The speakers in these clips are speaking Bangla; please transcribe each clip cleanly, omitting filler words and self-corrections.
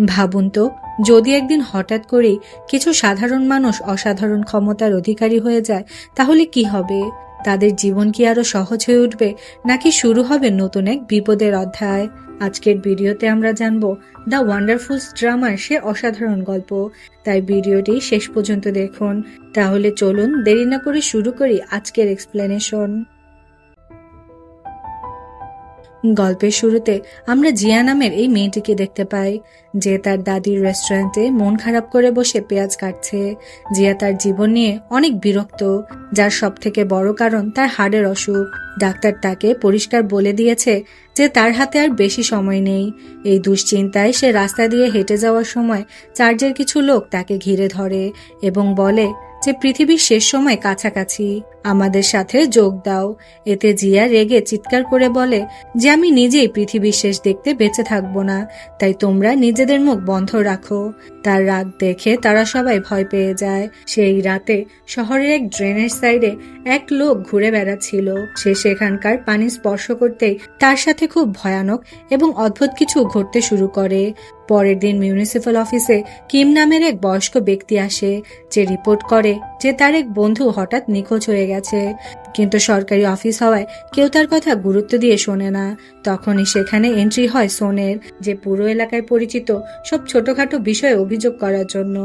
ভাবুন তো, যদি একদিন হঠাৎ করেই কিছু সাধারণ মানুষ অসাধারণ ক্ষমতার অধিকারী হয়ে যায়, তাহলে কি হবে? তাদের জীবন কি আরো সহজ হয়ে উঠবে, নাকি শুরু হবে নতুন এক বিপদের অধ্যায়? আজকের ভিডিওতে আমরা জানবো দ্য ওয়ান্ডারফুল ড্রামার সে অসাধারণ গল্প। তাই ভিডিওটি শেষ পর্যন্ত দেখুন। তাহলে চলুন দেরি না করে শুরু করি আজকের এক্সপ্লেনেশন। গল্পের শুরুতে আমরা জিয়া নামের এই মেয়েটিকে দেখতে পাই, যে তার দাদির রেস্টুরেন্টে মন খারাপ করে বসে পেঁয়াজ কাটছে। জিয়া তার জীবন নিয়ে অনেক বিরক্ত, যার সব থেকে বড় কারণ তার হাড়ের অসুখ। ডাক্তার তাকে পরিষ্কার বলে দিয়েছে যে তার হাতে আর বেশি সময় নেই। এই দুশ্চিন্তায় সে রাস্তা দিয়ে হেঁটে যাওয়ার সময় চার্চের কিছু লোক তাকে ঘিরে ধরে এবং বলে যে পৃথিবীর শেষ সময় কাছাকাছি, আমাদের সাথে যোগ দাও। এতে জিয়া রেগে চিৎকার করে বলে যে আমি নিজেই পৃথিবীর শেষ দেখতে বেঁচে থাকবো না, তাই তোমরা নিজেদের মুখ বন্ধ রাখো। তার রাগ দেখে তারা সবাই ভয় পেয়ে যায়। সেই রাতে শহরের এক ড্রেনের সাইডে এক লোক ঘুরে বেড়াচ্ছিল। সে সেখানকার পানি স্পর্শ করতেই তার সাথে খুব ভয়ানক এবং অদ্ভুত কিছু ঘটতে শুরু করে। পরের দিন মিউনিসিপ্যাল অফিসে কিম নামের এক বয়স্ক ব্যক্তি আসে, যে রিপোর্ট করে যে তার এক বন্ধু হঠাৎ নিখোঁজ হয়ে গেছে। কিন্তু সরকারি অফিস হওয়ায় কেউ তার কথা গুরুত্ব দিয়ে শোনে না। তখনই সেখানে এন্ট্রি হয় সোনের, যে পুরো এলাকায় পরিচিত সব ছোটখাটো বিষয়ে অভিযোগ করার জন্য।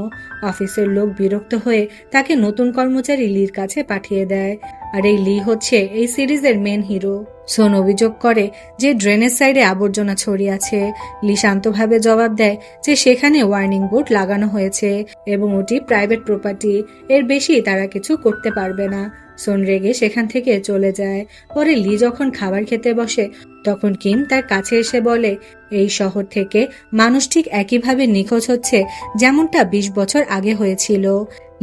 অফিসের লোক বিরক্ত হয়ে তাকে নতুন কর্মচারী লির কাছে পাঠিয়ে দেয়। আর এই লি হচ্ছে এই সিরিজের মেন হিরো। সোন অভিযোগ করে যে ড্রেনের সাইডে আবর্জনা ছড়িয়ে আছে। লি শান্তভাবে জবাব দেয় যে সেখানে ওয়ার্নিং বোর্ড লাগানো হয়েছে এবং ওটি প্রাইভেট প্রপার্টি, এর বেশি তারা কিছু করতে পারবে না। সোন রেগে সেখান থেকে চলে যায়। পরে লি যখন খাবার খেতে বসে, তখন কিম তার কাছে এসে বলে এই শহর থেকে মানুষ ঠিক একইভাবে নিখোঁজ হচ্ছে যেমনটা 20 বছর আগে হয়েছিল।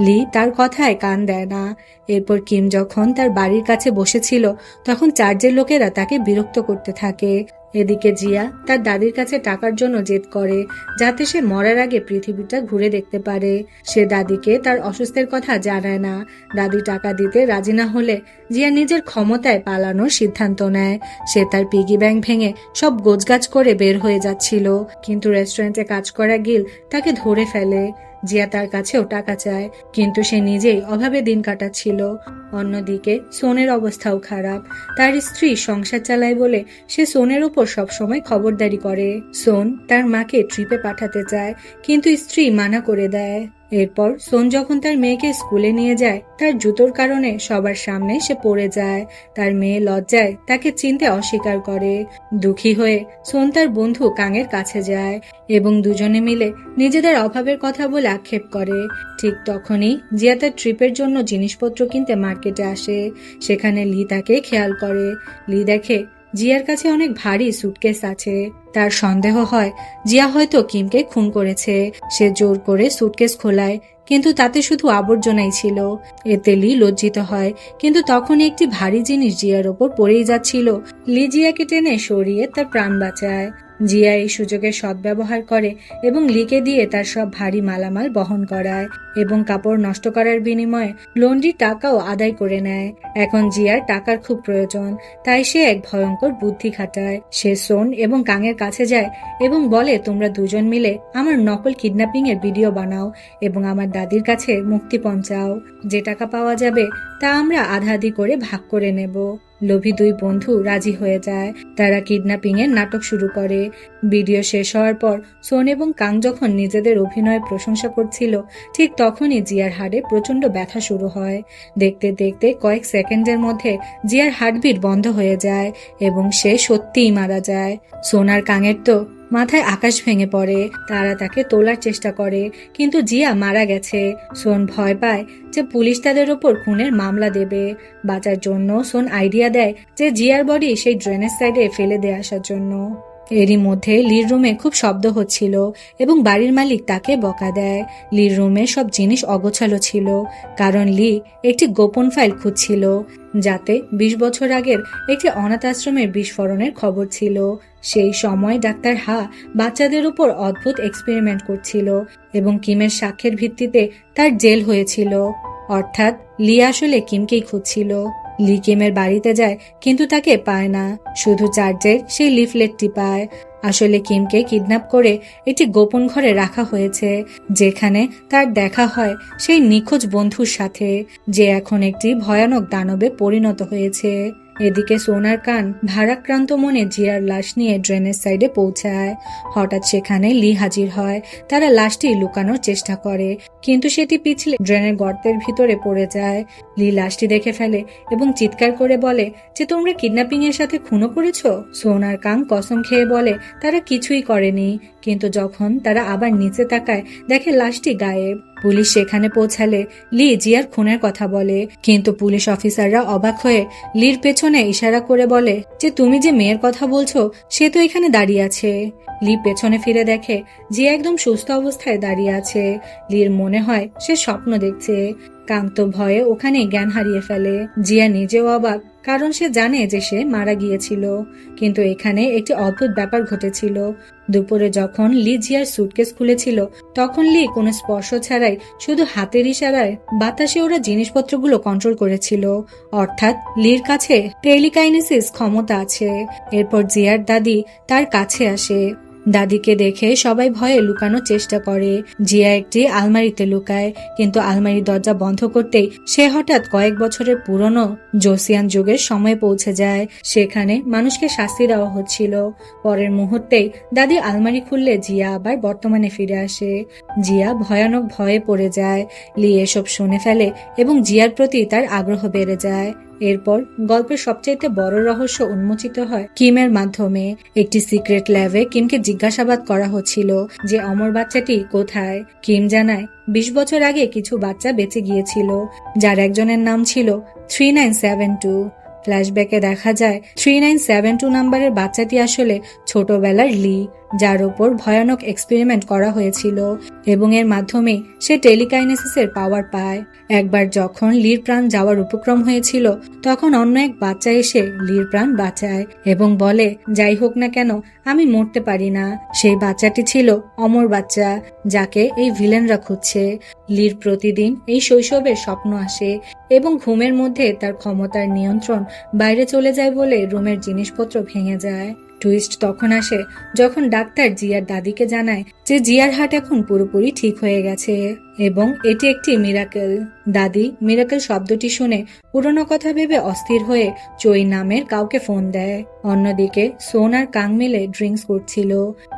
লি তার কথায় কান দেয় না। এরপর কিম যখন তার বাড়ির কাছে বসেছিল, তখন চার্চের লোকেরা তাকে বিরক্ত করতে থাকে। এদিকে জিয়া তার দাদির কাছে টাকার জন্য জেদ করে, যাতে সে মরার আগে পৃথিবীটা ঘুরে দেখতে পারে। সে দাদিকে তার অসুস্থের কথা জানায় না। দাদি টাকা দিতে রাজি না হলে জিয়া নিজের ক্ষমতায় পালানোর সিদ্ধান্ত নেয়। সে তার পিগি ব্যাংক ভেঙে সব গোছগাছ করে বের হয়ে যাচ্ছিল, কিন্তু রেস্টুরেন্টে কাজ করা গিল তাকে ধরে ফেলে। জিয়া তার কাছেও টাকা চায়, কিন্তু সে নিজেই অভাবে দিন কাটাচ্ছিল। অন্যদিকে সোনের অবস্থাও খারাপ। তার স্ত্রী সংসার চালায় বলে সে সোনের উপর সবসময় খবরদারি করে। সোন তার মাকে ট্রিপে পাঠাতে চায়, কিন্তু স্ত্রী মানা করে দেয়। এরপর সোন যখন তার মেয়েকে স্কুলে নিয়ে যায়, তার জুতোর কারণে সবার সামনে সে পড়ে যায়। তার মেয়ে লজ্জায় তাকে চিনতে অস্বীকার করে। দুঃখী হয়ে সোন তার বন্ধু কাঙের কাছে যায় এবং দুজনে মিলে নিজেদের অভাবের কথা বলে আক্ষেপ করে। ঠিক তখনই জিয়া তার ট্রিপের জন্য জিনিসপত্র কিনতে মার্কেটে আসে। সেখানে লি তাকে খেয়াল করে। লি দেখে জিয়ার কাছে অনেক ভারী সুটকেস আছে। তার সন্দেহ হয় জিয়া হয়তো কিমকে খুন করেছে। সে জোর করে সুটকেস খোলায়, কিন্তু তাতে শুধু আবর্জনাই ছিল। এতে লি লজ্জিত হয়, কিন্তু তখনই একটি ভারী জিনিস জিয়ার ওপর পড়েই যাচ্ছিল। লি জিয়াকে টেনে সরিয়ে তার প্রাণ বাঁচায়। জিয়া এই সুযোগের সদ্ব্যবহার করে এবং লিকে দিয়ে তার সব ভারী মালামাল বহন করায় এবং কাপড় নষ্ট করার বিনিময়ে লন্ড্রির টাকাও আদায় করে নেয়। এখন জিয়ার টাকার খুব প্রয়োজন, তাই সে এক ভয়ঙ্কর বুদ্ধি খাটায়। সে সোন এবং কাঙের কাছে যায় এবং বলে তোমরা দুজন মিলে আমার নকল কিডন্যাপিং এর ভিডিও বানাও এবং আমার দাদির কাছে মুক্তিপণ চাও। যে টাকা পাওয়া যাবে তা আমরা আধা আধি করে ভাগ করে নেব। লোভী দুই বন্ধু রাজি হয়ে যায়। তারা কিডন্যাপিং এর নাটক শুরু করে। ভিডিও শেষ হওয়ার পর সোন এবং কাং যখন নিজেদের অভিনয়ের প্রশংসা করছিল, ঠিক তখনই জিয়ার হাড়ে প্রচন্ড ব্যথা শুরু হয়। দেখতে দেখতে কয়েক সেকেন্ডের মধ্যে জিয়ার হার্টবিট বন্ধ হয়ে যায় এবং সে সত্যিই মারা যায়। সোন আর কাঙের তো মাথায় আকাশ ভেঙে পড়ে। তারা তাকে তোলার চেষ্টা করে, কিন্তু জিয়া মারা গেছে। সোন ভয় পায় যে পুলিশ তাদের ওপর খুনের মামলা দেবে। বাঁচার জন্য সোন আইডিয়া দেয় যে জিয়ার বডি সেই ড্রেনের সাইডে ফেলে দিয়ে আসার জন্য। এরই মধ্যে লির রুমে খুব শব্দ হচ্ছিল এবং বাড়ির মালিক তাকে বকা দেয়। লির রুমে সব জিনিস অগোছালো ছিল, কারণ লি একটি গোপন ফাইল খুঁজছিল, যাতে 20 বছর আগের একটি অনাথ আশ্রমের বিস্ফোরণের খবর ছিল। সেই সময় ডাক্তার হা বাচ্চাদের উপর অদ্ভুত এক্সপেরিমেন্ট করছিল এবং কিমের সাক্ষ্যের ভিত্তিতে তার জেল হয়েছিল। অর্থাৎ লি আসলে কিমকেই খুঁজছিল। লি কিমের বাড়িতে যায়, কিন্তু তাকে পায় না। শুধু চার্চের সেই লিফলেটটি পায়। আসলে কিমকে কিডন্যাপ করে একটি গোপন ঘরে রাখা হয়েছে, যেখানে তার দেখা হয় সেই নিখোঁজ বন্ধুর সাথে, যে এখন একটি ভয়ানক দানবে পরিণত হয়েছে। এদিকে সোনার কান ভারাক্রান্ত মনে জিয়ার লাশ নিয়ে ড্রেনের সাইডে পৌঁছায়। হঠাৎ সেখানে লি হাজির হয়। তারা লাশটি লুকানোর চেষ্টা করে, কিন্তু সেটি পিছলে ড্রেনের গর্তের ভিতরে পড়ে যায়। লি লাশটি দেখে ফেলে এবং চিৎকার করে বলে যে তোমরা কিডন্যাপিং এর সাথে খুনও করেছো। সোনার কান কসম খেয়ে বলে তারা কিছুই করেনি, কিন্তু যখন তারা আবার নিচে তাকায় দেখে লাশটি গায়েব। পুলিশ সেখানে পৌঁছালে লি জিয়ার খুনের কথা বলে, কিন্তু পুলিশ অফিসাররা অবাক হয়ে লির পেছনে ইশারা করে বলে যে তুমি যে মেয়ের কথা বলছো সে তো এখানে দাঁড়িয়ে আছে। লি পেছনে ফিরে দেখে জিয়া একদম সুস্থ অবস্থায় দাঁড়িয়ে আছে। লির মনে হয় সে স্বপ্ন দেখছে। কান্ত ভয়ে ওখানে জ্ঞান হারিয়ে ফেলে। জিয়া নিজেও অবাক, কারণ সে জানে যে সে মারা গিয়েছিল, কিন্তু এখানে একটি অদ্ভুত ব্যাপার ঘটেছিল। দুপুরে যখন লি জিয়ার সুটকেস খুলেছিল, তখন লি কোনো স্পর্শ ছাড়াই শুধু হাতের ইশারায় বাতাসে ওরা জিনিসপত্রগুলো কন্ট্রোল করেছিল। অর্থাৎ লির কাছে টেলিকাইনেসিস ক্ষমতা আছে। এরপর জিয়ার দাদি তার কাছে আসে। দাদিকে দেখে সবাই ভয়ে লুকানোর চেষ্টা করে। জিয়া একটি আলমারিতে লুকায়, কিন্তু আলমারির দরজা বন্ধ করতেই সে হঠাৎ কয়েক বছরের পুরনো জোসিয়ান যুগের সময়ে পৌঁছে যায়। সেখানে মানুষকে শাস্তি দেওয়া হচ্ছিল। পরের মুহূর্তেই দাদি আলমারি খুললে জিয়া আবার বর্তমানে ফিরে আসে। জিয়া ভয়ানক ভয়ে পড়ে যায়। লি এসব শুনে ফেলে এবং জিয়ার প্রতি তার আগ্রহ বেড়ে যায়। এরপর গল্পের সবচাইতে বড় রহস্য উন্মোচিত হয় কিমের মাধ্যমে। একটি সিক্রেট ল্যাবে কিমকে জিজ্ঞাসাবাদ করা হচ্ছিল যে অমর বাচ্চাটি কোথায়। কিম জানায় 20 বছর আগে কিছু বাচ্চা বেঁচে গিয়েছিল, যার একজনের নাম ছিল 3972। ফ্ল্যাশব্যাকে দেখা যায় 3972 নাম্বারের বাচ্চাটি আসলে ছোটবেলার লি, যার ওপর ভয়ানক এক্সপেরিমেন্ট করা হয়েছিল এবং এর মাধ্যমে সে টেলিকাইনেসিসের পাওয়ার পায়। একবার যখন লির প্রাণ যাওয়ার উপক্রম হয়েছিল, তখন অন্য এক বাচ্চা এসে লির প্রাণ বাঁচায় এবং বলে যাই হোক না কেন আমি মরতে পারি না। সেই বাচ্চাটি ছিল অমর বাচ্চা, যাকে এই ভিলেনরা খুঁজছে। লির প্রতিদিন এই শৈশবের স্বপ্ন আসে এবং ঘুমের মধ্যে তার ক্ষমতার নিয়ন্ত্রণ বাইরে চলে যায় বলে রুমের জিনিসপত্র ভেঙে যায়। টুইস্ট তখন আসে যখন ডাক্তার জিয়ার দাদিকে জানায় যে জিয়ার হার্ট এখন পুরোপুরি ঠিক হয়ে গেছে এবং এটি একটি মিরাকেল। দাদি মিরাকেল শব্দটি শুনে পুরনো কথা ভেবে অস্থির হয়ে চই নামের কাউকে ফোন দেয়। অন্যদিকে সোন আর কাং মিলে ড্রিঙ্কস করছিল।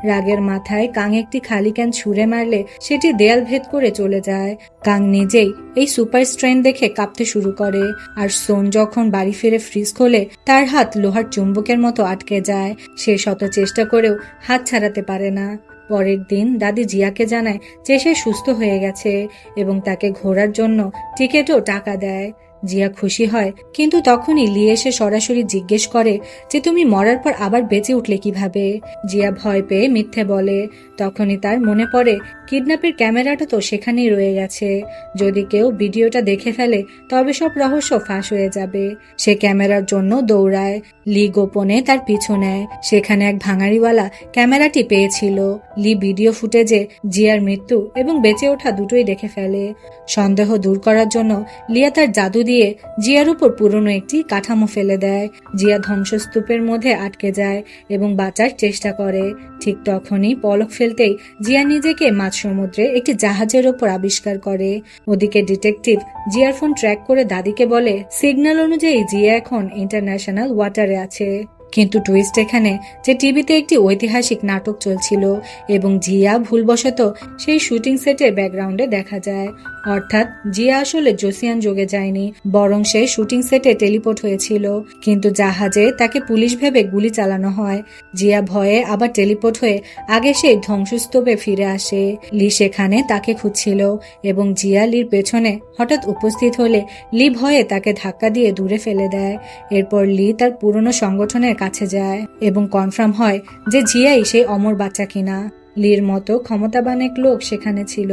রাগের মাথায় কাং একটি খালি ক্যান ছুঁড়ে মারলে সেটি দেয়াল ভেদ করে চলে যায়। কাং নিজেই এই সুপার স্ট্রেন দেখে কাঁপতে শুরু করে, আর সোন যখন বাড়ি ফিরে ফ্রিজ খোলে তার হাত লোহার চুম্বকের মতো আটকে যায়। সে শত চেষ্টা করেও হাত ছাড়াতে পারে না। পরের দিন দাদি জিয়াকে জানায় যে সে সুস্থ হয়ে গেছে এবং তাকে ঘোরার জন্য টিকেটও টাকা দেয়। জিয়া খুশি হয়, কিন্তু তখনই লি এসে সরাসরি জিজ্ঞেস করে যে তুমি মরার পর আবার বেঁচে উঠলে কিভাবে। জিয়া ভয় পেয়ে মিথ্যে বলে। তখনই তার মনে পড়ে কিডন্যাপের ক্যামেরাটা তো সেখানেই রয়ে গেছে। যদি কেউ ভিডিওটা দেখে ফেলে তবে সব রহস্য ফাঁস হয়ে যাবে। সে ক্যামেরার জন্য দৌড়ায়। লি গোপনে তার পিছু নেয়। সেখানে এক ভাঙাড়িওয়ালা ক্যামেরাটি পেয়েছিল। লি ভিডিও ফুটেজে জিয়ার মৃত্যু এবং বেঁচে ওঠা দুটোই দেখে ফেলে। সন্দেহ দূর করার জন্য লিয়া তার জাদু দিয়ে জিয়ার উপর পুরনো একটি কাঠামো ফেলে দেয়। জিয়া ধ্বংসস্তূপের মধ্যে আটকে যায় এবং বাঁচার চেষ্টা করে। ঠিক তখনই পলক ফেলতেই জিয়া নিজেকে মাঝ সমুদ্রে একটি জাহাজের ওপর আবিষ্কার করে। ওদিকে ডিটেকটিভ জিয়ার ফোন ট্র্যাক করে দাদিকে বলে সিগন্যাল অনুযায়ী জিয়া এখন ইন্টারন্যাশনাল ওয়াটারে আছে। কিন্তু টুইস্ট এখানে যে টিভিতে একটি ঐতিহাসিক নাটক চলছিল এবং জিয়া ভুলবশত সেই শুটিং সেটের ব্যাকগ্রাউন্ডে দেখা যায়। অর্থাৎ জিয়া আসলে জোসিয়ান যুগে যায়নি, বরং সে শুটিং সেটে টেলিপোর্ট হয়েছিল। কিন্তু জাহাজে তাকে পুলিশ ভেবে গুলি চালানো হয়। জিয়া ভয়ে আবার টেলিপোর্ট হয়ে আগে সেই ধ্বংসস্তূপে ফিরে আসে। লি সেখানে তাকে খুঁজছিল এবং জিয়া লির পেছনে হঠাৎ উপস্থিত হলে লি ভয়ে তাকে ধাক্কা দিয়ে দূরে ফেলে দেয়। এরপর লি তার পুরনো সংগঠনের কাছে যায় এবং কনফার্ম হয় যে জিয়াই সেই অমর বাচ্চা কিনা। লির মতো ক্ষমতাবান এক লোক সেখানে ছিল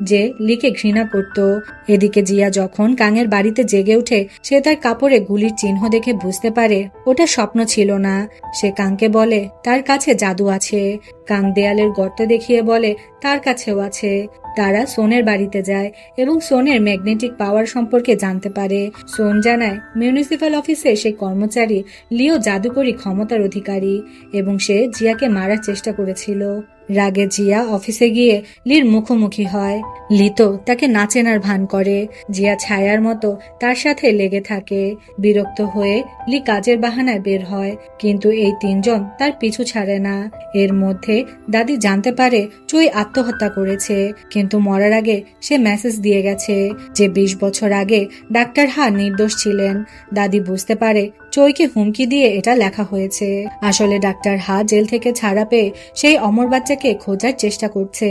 যে লিকে ঘৃণা করত। এদিকে জিয়া যখন কাঙের বাড়িতে জেগে ওঠে, সে তার কাপড়ে গুলির চিহ্ন দেখে বুঝতে পারে ওটা স্বপ্ন ছিল না। সে কাংকে বলে তার কাছে জাদু আছে। কাং দেয়ালের গর্ত দেখিয়ে বলে তার কাছেও আছে। তারা সোনের বাড়িতে যায় এবং সোনের ম্যাগনেটিক পাওয়ার সম্পর্কে জানতে পারে। সোন জানায় মিউনিসিপাল অফিসে সেই কর্মচারী লিও জাদুকরী ক্ষমতার অধিকারী এবং সে জিয়াকে মারার চেষ্টা করেছিল। রাগে জিয়া অফিসে গিয়ে লির মুখোমুখি হয়। লি তো তাকে না চেনার ভান করে। জিয়া ছায়ার মতো তার সাথে লেগে থাকে। বিরক্ত হয়ে লি কাজের বাহানায় বের হয়, কিন্তু এই তিনজন তার পিছু ছাড়ে না। এর মধ্যে দাদি জানতে পারে চুই আত্মহত্যা করেছে, কিন্তু মরার আগে সে মেসেজ দিয়ে গেছে যে 20 বছর আগে ডাক্তার হা নির্দোষ ছিলেন। দাদি বুঝতে পারে চইকে হুমকি দিয়ে এটা লেখা হয়েছে। আসলে ডাক্তার হা জেল থেকে ছাড়া পেয়ে সেই অমর বাচ্চাকে খোঁজার চেষ্টা করছে।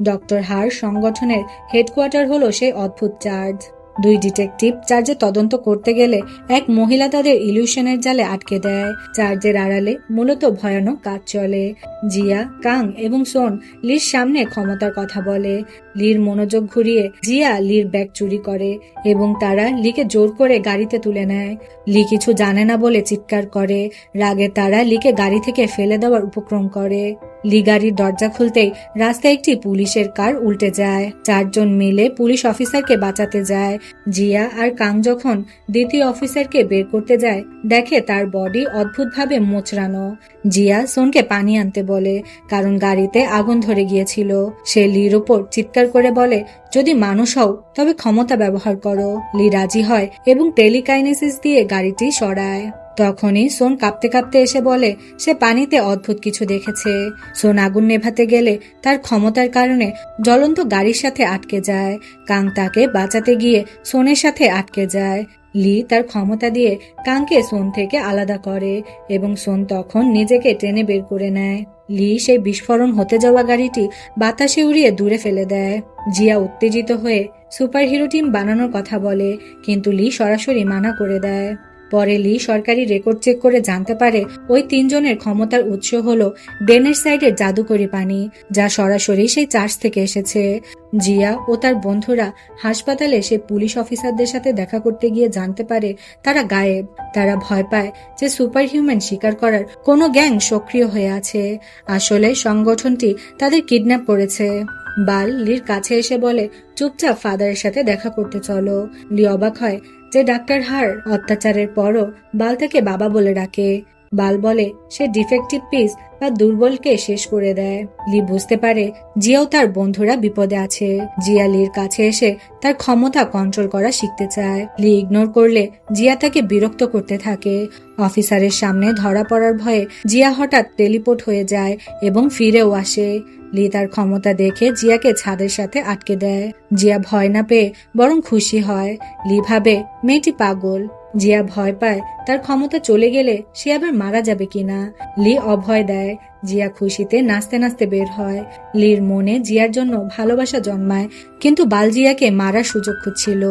ডক্টর হার সংগঠনের হেডকোয়ার্টার হলো সেই অদ্ভুত চার্জ। 2 ডিটেকটিভ চার্জে তদন্ত করতে গেলে এক মহিলা তাদের ইলিউশনের জালে আটকে দেয়। চার্জের আড়ালে মূলত ভয়ানক কাজ চলে। জিয়া, কাং এবং সোন লির সামনে ক্ষমতার কথা বলে। লির মনোযোগ ঘুরিয়ে জিয়া লির ব্যাগ চুরি করে এবং তারা লিকে জোর করে গাড়িতে তুলে নেয়। লি কিছু জানে না বলে চিৎকার করে। রাগে তারা লিকে গাড়ি থেকে ফেলে দেওয়ার উপক্রম করে। লি গাড়ির দরজা খুলতেই রাস্তায় একটি পুলিশের কার উল্টে যায়। 4 জন মিলে পুলিশ অফিসারকে বাঁচাতে যায়। জিয়া আর কাং যখন দ্বিতীয় অফিসারকে বের করতে যায়, দেখে তার বডি অদ্ভুতভাবে মোচড়ানো। জিয়া সোনকে পানি আনতে বলে, কারণ গাড়িতে আগুন ধরে গিয়েছিল। সে লির উপর চিৎকার করে বলে, যদি মানুষ হও তবে ক্ষমতা ব্যবহার করো। লি রাজি হয় এবং টেলিকাইনেসিস দিয়ে গাড়িটি সরায়। তখনই সোন কাঁপতে কাঁপতে এসে বলে সে পানিতে অদ্ভুত কিছু দেখেছে। সোন আগুন নেভাতে গেলে তার ক্ষমতার কারণে জ্বলন্ত গাড়ির সাথে আটকে যায়। কাং তাকে বাঁচাতে গিয়ে সোনের সাথে আটকে যায়। লি তার ক্ষমতা দিয়ে কাংকে সোন থেকে আলাদা করে এবং সোন তখন নিজেকে টেনে বের করে নেয়। লি সেই বিস্ফোরণ হতে যাওয়া গাড়িটি বাতাসে উড়িয়ে দূরে ফেলে দেয়। জিয়া উত্তেজিত হয়ে সুপারহিরো টিম বানানোর কথা বলে, কিন্তু লি সরাসরি মানা করে দেয়। পরে লি সরকারি রেকর্ড চেক করে জানতে পারে ওই 3 জনের ক্ষমতার উৎস হলো ডেনের সাইডের জাদুকরি পানি, যা সরাসরি সেই চার্জ থেকে এসেছে। জিয়া ও তার বন্ধুরা হাসপাতালে সে পুলিশ অফিসারদের সাথে দেখা করতে গিয়ে জানতে পারে তারা গায়েব। তারা ভয় পায় যে সুপার হিউম্যান শিকার করার কোনো গ্যাং সক্রিয় হয়ে আছে। আসলে সংগঠনটি তাদের কিডন্যাপ করেছে। বাল লির কাছে এসে বলে চুপচাপ ফাদারের সাথে দেখা করতে চলো। লি অবাক হয় যে ডাক্তার হার অত্যাচারের পরও বাল তাকে বাবা বলে ডাকে। বাল বলে সে ডিফেক্টিভ পিস বা দুর্বলকে শেষ করে দেয়। লি বুঝতে পারে জিয়াও তার বন্ধুরা বিপদে আছে। জিয়া লির কাছে এসে তার ক্ষমতা কন্ট্রোল করা শিখতে চায়। লি ইগনোর করলে জিয়া তাকে বিরক্ত করতে থাকে। অফিসারের সামনে ধরা পড়ার ভয়ে জিয়া হঠাৎ টেলিপোর্ট হয়ে যায় এবং ফিরেও আসে। লি তার ক্ষমতা দেখে জিয়াকে ছাদের সাথে আটকে দেয়। জিয়া ভয় না পেয়ে বরং খুশি হয়। লি ভাবে মেয়েটি পাগল। জিয়া ভয় পায় তার ক্ষমতা চলে গেলে সে আবার মারা যাবে কিনা। লি অভয় দেয়। জিয়া খুশিতে নাচতে নাচতে বের হয়। লির মনে জিয়ার জন্য ভালোবাসা জন্মায়, কিন্তু বাল জিয়াকে মারার সুযোগ খুঁজছিল।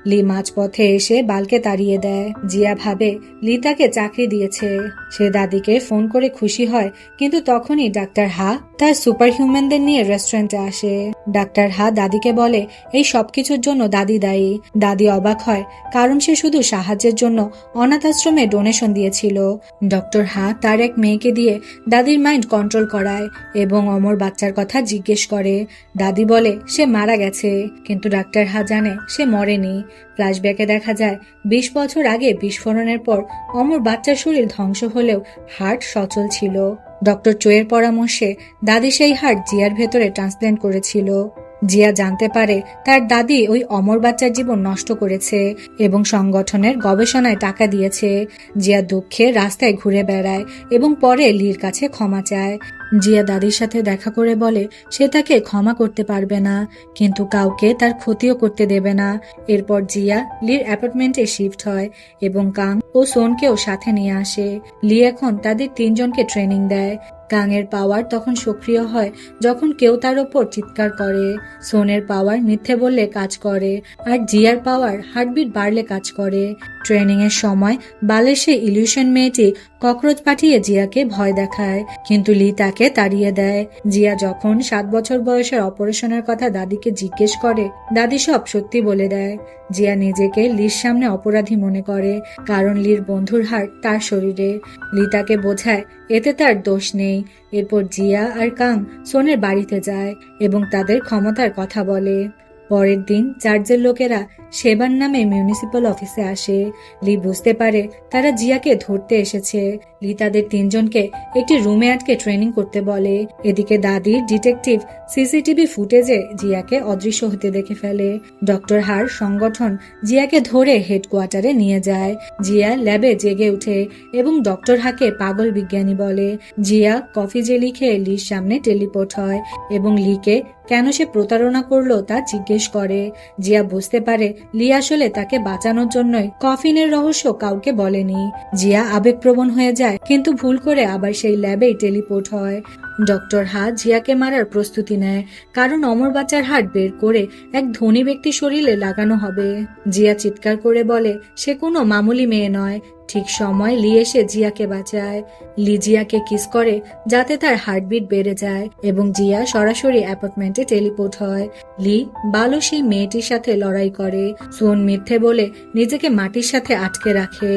লি মাঝপথে এসে বালকে তাড়িয়ে দেয়। জিয়া ভাবে লি তাকে চাকরি দিয়েছে। সে দাদিকে ফোন করে খুশি হয়, কিন্তু তখনই ডাক্তার হা তার সুপার হিউম্যানদের নিয়ে রেস্টুরেন্টে আসে। ডাক্তার হা দাদিকে বলে এই সবকিছুর জন্য দাদি দায়ী। দাদি অবাক হয়, কারণ সে শুধু সাহায্যের জন্য অনাথ আশ্রমে ডোনেশন দিয়েছিল। ডক্টর হা তার এক মেয়েকে দিয়ে দাদির মাইন্ড কন্ট্রোল করায় এবং অমর বাচ্চার কথা জিজ্ঞেস করে। দাদি বলে সে মারা গেছে, কিন্তু ডাক্তার হা জানে সে মরেনি। ফ্ল্যাশব্যাকে দেখা যায় 20 বছর আগে বিস্ফোরণের পর অমর বাচ্চার শরীর ধ্বংস হলেও হার্ট সচল ছিল। ডক্টর চোয়ের পরামর্শে দাদি সেই হার্ট জিয়ার ভেতরে ট্রান্সপ্ল্যান্ট করেছিল। জিয়া জানতে পারে তার দাদি ওই অমর বাচ্চার জীবন নষ্ট করেছে এবং সংগঠনের গবেষণায় টাকা দিয়েছে। জিয়া দুঃখে রাস্তায় ঘুরে বেড়ায় এবং পরে লির কাছে ক্ষমা চায়। জিয়া দাদির সাথে দেখা করে বলে সে তাকে ক্ষমা করতে পারবে না, কিন্তু কাউকে তার ক্ষতিও করতে দেবে না। এরপর জিয়া লির অ্যাপার্টমেন্টে শিফট হয় এবং কাং ও সোনকেও সাথে নিয়ে আসে। লি এখন তাদের 3 জনকে ট্রেনিং দেয়। কাংয়ের পাওয়ার তখন সক্রিয় হয় যখন কেউ তার ওপর চিৎকার করে। সোনের পাওয়ার মিথ্যে বললে কাজ করে, আর জিয়ার পাওয়ার হার্টবিট বাড়লে কাজ করে। ট্রেনিং এর সময় বালের সেই ইলিউশন মেয়েটি ককরোচ পাঠিয়ে জিয়াকে ভয় দেখায়, কিন্তু লি তাকে তাড়িয়ে দেয়। জিয়া যখন 7 বছর বয়সের অপারেশনের কথা দাদিকে জিজ্ঞেস করে, দাদি সব সত্যি বলে দেয়। জিয়া নিজেকে লির সামনে অপরাধী মনে করে, কারণ লির বন্ধুর হার্ট তার শরীরে। লি তাকে বোঝায় এতে তার দোষ নেই। এরপর জিয়া আর কাং সোনের বাড়িতে যায় এবং তাদের ক্ষমতার কথা বলে। পরের দিন চার্চের লোকেরা সেবার নামে মিউনিসিপাল অফিসে আসে। লি বুঝতে পারে তারা জিয়াকে ধরতে এসেছে। লি তাদের 3 জনকে একটি রুমে আটকে ট্রেনিং করতে বলে। এদিকে দাদির ডিটেকটিভ সিসিটিভি ফুটেজে জিয়াকে অদৃশ্য হতে দেখে ফেলে। ডক্টর হার সংগঠন জিয়াকে ধরে হেডকোয়ার্টারে নিয়ে যায়। জিয়া ল্যাবে জেগে উঠে এবং ডক্টর হাকে পাগল বিজ্ঞানী বলে। জিয়া কফি জেলি খেয়ে লির সামনে টেলিপোর্ট হয় এবং লিকে কেন সে প্রতারণা করলো তা জিজ্ঞেস করে। জিয়া বুঝতে পারে লি আসলে তাকে বাঁচানোর জন্যই কফিনের রহস্য কাউকে বলেনি। জিয়া আবেগপ্রবণ হয়ে যায়, কিন্তু ভুল করে আবার সেই ল্যাবেই টেলিপোর্ট হয়। ডক্টর হা জিয়াকে মারার প্রস্তুতি নেয়, কারণ অমর বাচ্চার হার্ট বের করে এক ধনী ব্যক্তির শরীরে লাগানো হবে। জিয়া চিৎকার করে বলে সে কোনো মামুলি মেয়ে নয়। ঠিক সময় লি এসে জিয়াকে বাঁচায়। লি জিয়াকে কিস করে যাতে তার হার্টবিট বেড়ে যায় এবং জিয়া সরাসরি অ্যাপার্টমেন্টে টেলিপোর্ট হয়। লি বালো সেই মেয়েটির সাথে লড়াই করে। সোন মিথ্যে বলে নিজেকে মাটির সাথে আটকে রাখে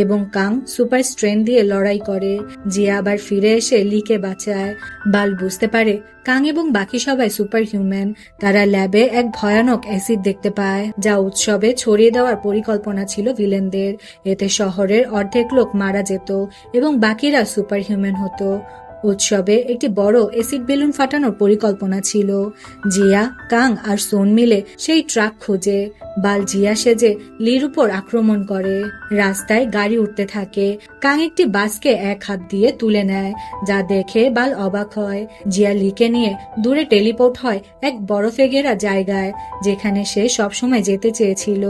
এবং কাং সুপার স্ট্রেন দিয়ে লড়াই করে। জিয়া আবার ফিরে এসে লিকে বাঁচায়। বাল বুঝতে পারে কাং এবং বাকি সবাই সুপার হিউম্যান। তারা ল্যাবে এক ভয়ানক অ্যাসিড দেখতে পায়, যা উৎসবে ছড়িয়ে দেওয়ার পরিকল্পনা ছিল ভিলেনদের। এতে শহরের অর্ধেক লোক মারা যেত এবং বাকিরা সুপার হিউম্যান হতো। উৎসবে একটি বড় অ্যাসিড বেলুন ফাটানোর পরিকল্পনা ছিল। জিয়া, কাং আর সোন মিলে সেই ট্রাক খোঁজে। বাল জিয়া সেজে লির উপর আক্রমণ করে। রাস্তায় গাড়ি উঠতে থাকে। কাং একটি বাসকে এক হাত দিয়ে তুলে নেয়, যা দেখে বাল অবাক হয়। জিয়া লিকে নিয়ে দূরে টেলিপোর্ট হয় এক বরফে ঘেরা জায়গায়, যেখানে সে সবসময় যেতে চেয়েছিল।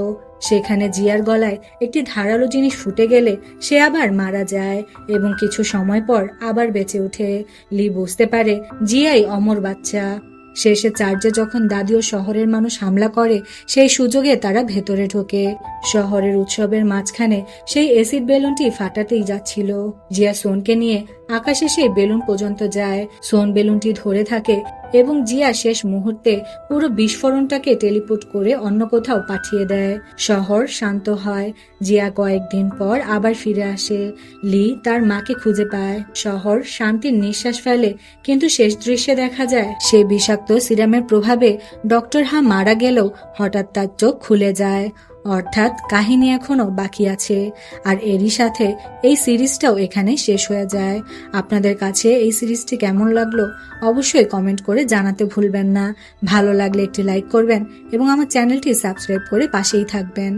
সেখানে জিয়ার গলায় একটি ধারালো জিনিস ফুটে গেলে সে আবার মারা যায় এবং কিছু সময় পর আবার বেঁচে ওঠে। লি বুঝতে পারে জিয়াই অমর বাচ্চা। শেষে চার্চে যখন দাদি ও শহরের মানুষ হামলা করে, সেই সুযোগে তারা ভেতরে ঢোকে। শহরের উৎসবের মাঝখানে সেই অ্যাসিড বেলুনটি ফাটাতেই যাচ্ছিল। জিয়া সোনকে নিয়ে আকাশে সেই বেলুন পর্যন্ত যায়। সোন বেলুনটি ধরে থাকে এবং জিয়া শেষ মুহূর্তে পুরো বিস্ফোরণটাকে টেলিপোর্ট করে অন্য কোথাও পাঠিয়ে দেয়। শহর শান্ত হয়। জিয়া কয়েকদিন পর আবার ফিরে আসে। লি তার মাকে খুঁজে পায়। শহর শান্তির নিঃশ্বাস ফেলে, কিন্তু শেষ দৃশ্যে দেখা যায় সেই বিষাক্ত সিরামের প্রভাবে ডক্টর হা মারা গেলেও হঠাৎ তার চোখ খুলে যায়। অর্থাৎ কাহিনী এখনো বাকি আছে। আর এরই সাথে এই সিরিজটাও এখানে শেষ হয়ে যায়। আপনাদের কাছে এই সিরিজটি কেমন লাগলো অবশ্যই কমেন্ট করে জানাতে ভুলবেন না। ভালো লাগলে একটি লাইক করবেন এবং আমার চ্যানেলটি সাবস্ক্রাইব করে পাশেই থাকবেন।